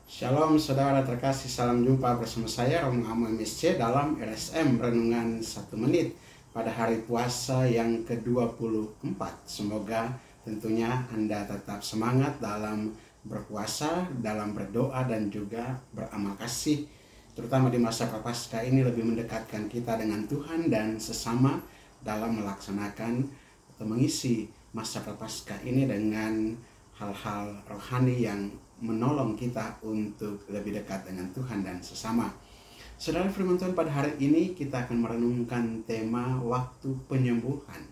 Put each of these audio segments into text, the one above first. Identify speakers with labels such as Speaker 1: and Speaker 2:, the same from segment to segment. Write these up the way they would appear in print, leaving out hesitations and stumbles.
Speaker 1: Shalom saudara terkasih, salam jumpa bersama saya Romo Amo MSC dalam RSM Renungan 1 Menit pada hari puasa yang ke-24. Semoga tentunya Anda tetap semangat dalam berpuasa, dalam berdoa dan juga beramal kasih. Terutama di masa Prapaskah ini lebih mendekatkan kita dengan Tuhan dan sesama dalam melaksanakan atau mengisi masa Prapaskah ini dengan hal-hal rohani yang menolong kita untuk lebih dekat dengan Tuhan dan sesama. Saudara, firman Tuhan pada hari ini kita akan merenungkan tema waktu penyembuhan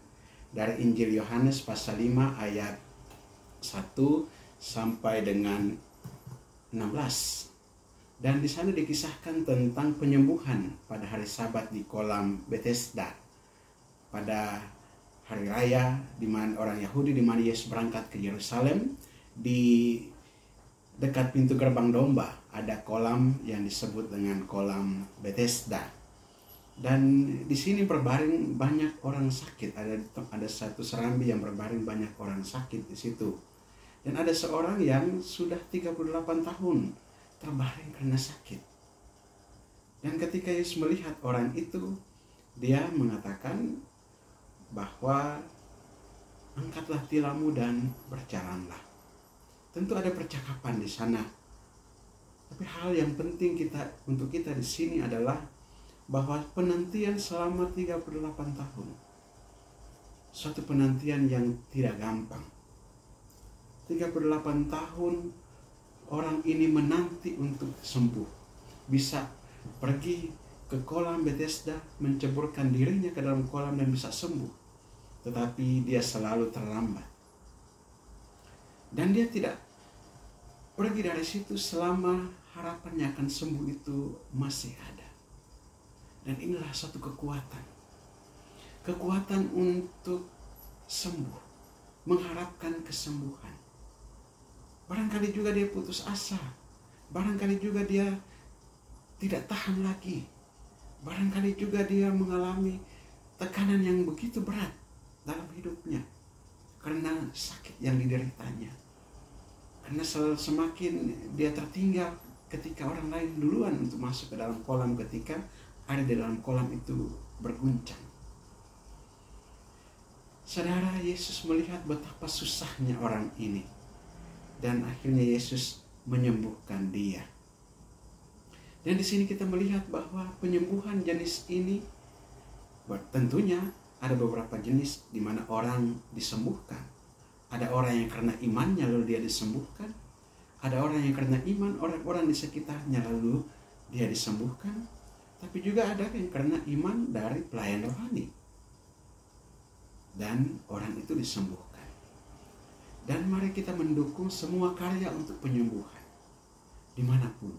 Speaker 1: dari Injil Yohanes pasal 5 ayat 1 sampai dengan 16. Dan di sana dikisahkan tentang penyembuhan pada hari Sabat di kolam Bethesda. Pada hari raya di mana orang Yahudi, di mana Yesus berangkat ke Yerusalem, di dekat pintu gerbang domba ada kolam yang disebut dengan kolam Bethesda. Dan di sini berbaring banyak orang sakit. Ada satu serambi yang berbaring banyak orang sakit di situ. Dan ada seorang yang sudah 38 tahun terbaring karena sakit. Dan ketika Yesus melihat orang itu, dia mengatakan bahwa angkatlah tilammu dan berjalanlah. Tentu ada percakapan di sana. Tapi hal yang penting untuk kita di sini adalah bahwa penantian selama 38 tahun. Suatu penantian yang tidak gampang. 38 tahun orang ini menanti untuk sembuh. Bisa pergi ke kolam Bethesda, menceburkan dirinya ke dalam kolam dan bisa sembuh. Tetapi dia selalu terlambat. Dan dia tidak pergi dari situ selama harapannya akan sembuh itu masih ada. Dan inilah satu kekuatan. Kekuatan untuk sembuh. Mengharapkan kesembuhan. Barangkali juga dia putus asa. Barangkali juga dia tidak tahan lagi. Barangkali juga dia mengalami tekanan yang begitu berat dalam hidupnya. Karena sakit yang dideritanya. Karena semakin dia tertinggal ketika orang lain duluan untuk masuk ke dalam kolam, ketika ada di dalam kolam itu berguncang. Saudara, Yesus melihat betapa susahnya orang ini. Dan akhirnya Yesus menyembuhkan dia. Dan di sini kita melihat bahwa penyembuhan jenis ini, tentunya ada beberapa jenis di mana orang disembuhkan. Ada orang yang karena imannya lalu dia disembuhkan. Ada orang yang karena iman orang-orang di sekitarnya lalu dia disembuhkan. Tapi juga ada yang karena iman dari pelayan rohani. Dan orang itu disembuhkan. Dan mari kita mendukung semua karya untuk penyembuhan. Dimanapun.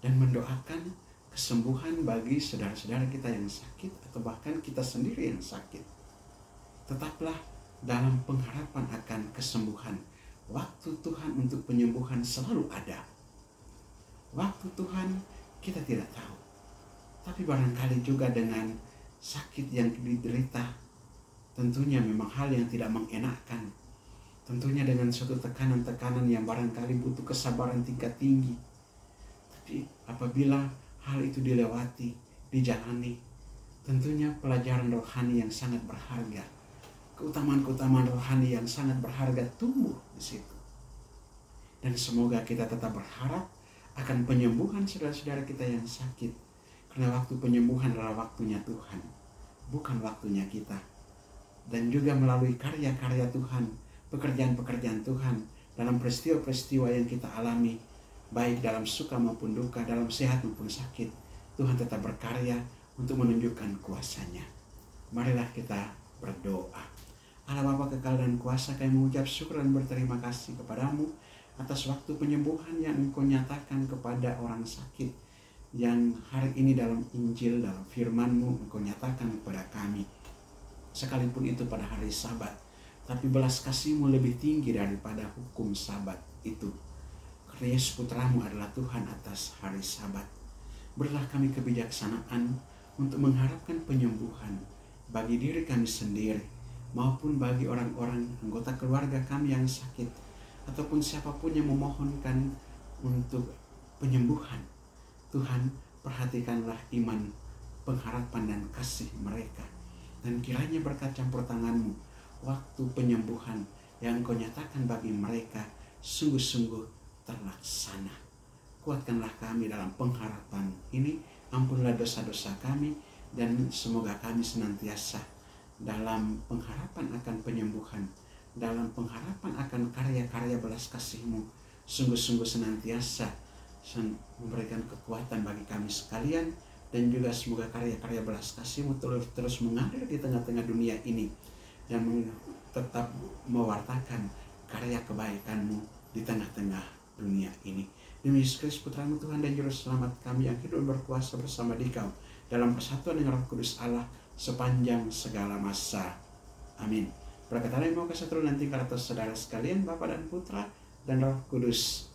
Speaker 1: Dan mendoakan kesembuhan bagi saudara-saudara kita yang sakit. Atau bahkan kita sendiri yang sakit. Tetaplah dalam pengharapan akan kesembuhan. Waktu Tuhan untuk penyembuhan selalu ada. Waktu Tuhan kita tidak tahu. Tapi barangkali juga dengan sakit yang diderita, tentunya memang hal yang tidak mengenakkan. Tentunya dengan suatu tekanan-tekanan yang barangkali butuh kesabaran tingkat tinggi. Tapi apabila hal itu dilewati, dijalani, tentunya pelajaran rohani yang sangat berharga. Keutamaan-keutamaan rohani yang sangat berharga tumbuh di situ. Dan semoga kita tetap berharap akan penyembuhan saudara-saudara kita yang sakit. Karena waktu penyembuhan adalah waktunya Tuhan, bukan waktunya kita. Dan juga melalui karya-karya Tuhan, pekerjaan-pekerjaan Tuhan, dalam peristiwa-peristiwa yang kita alami, baik dalam suka maupun duka, dalam sehat maupun sakit, Tuhan tetap berkarya untuk menunjukkan kuasa-Nya. Marilah kita berdoa. Allah Bapa kekal dan kuasa, kami mengucap syukur dan berterima kasih kepadamu atas waktu penyembuhan yang Engkau nyatakan kepada orang sakit, yang hari ini dalam Injil, dalam firman-Mu Engkau nyatakan kepada kami. Sekalipun itu pada hari Sabat, tapi belas kasih-Mu lebih tinggi daripada hukum Sabat itu. Karena Yesus Putra-Mu adalah Tuhan atas hari Sabat. Berilah kami kebijaksanaan untuk mengharapkan penyembuhan bagi diri kami sendiri, maupun bagi orang-orang anggota keluarga kami yang sakit, ataupun siapapun yang memohonkan untuk penyembuhan. Tuhan, perhatikanlah iman, pengharapan dan kasih mereka. Dan kiranya berkat campur tangan-Mu, waktu penyembuhan yang Engkau nyatakan bagi mereka sungguh-sungguh terlaksana. Kuatkanlah kami dalam pengharapan ini, ampunlah dosa-dosa kami, dan semoga kami senantiasa dalam pengharapan akan penyembuhan, dalam pengharapan akan karya-karya belas kasih-Mu, sungguh-sungguh senantiasa memberikan kekuatan bagi kami sekalian, dan juga semoga karya-karya belas kasih-Mu terus mengalir di tengah-tengah dunia ini, dan tetap mewartakan karya kebaikan-Mu di tengah-tengah dunia ini. Demi Yesus Kristus Putra-Mu Tuhan dan Juru Selamat kami yang hidup berkuasa bersama Dikau dalam persatuan dengan Roh Kudus Allah sepanjang segala masa. Amin. Berkat Allah yang mau kasih turun nanti ke atas saudara sekalian, Bapa dan Putra dan Roh Kudus.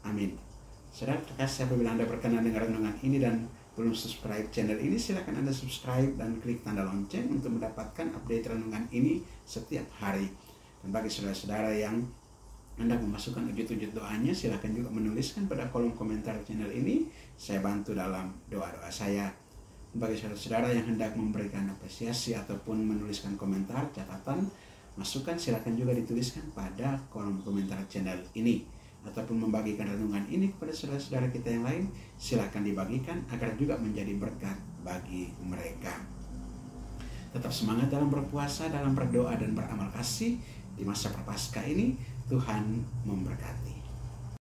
Speaker 1: Amin. Saudara terkasih, apabila Anda berkenan dengan renungan ini dan belum subscribe channel ini, silakan Anda subscribe dan klik tanda lonceng untuk mendapatkan update renungan ini setiap hari. Dan bagi saudara-saudara yang Anda memasukkan wujud-wujud doanya, silakan juga menuliskan pada kolom komentar channel ini. Saya bantu dalam doa-doa saya. Bagi saudara-saudara yang hendak memberikan apresiasi ataupun menuliskan komentar, catatan, masukan, silakan juga dituliskan pada kolom komentar channel ini. Ataupun membagikan renungan ini kepada saudara-saudara kita yang lain, silakan dibagikan agar juga menjadi berkat bagi mereka. Tetap semangat dalam berpuasa, dalam berdoa dan beramal kasih di masa Prapaskah ini. Tuhan memberkati.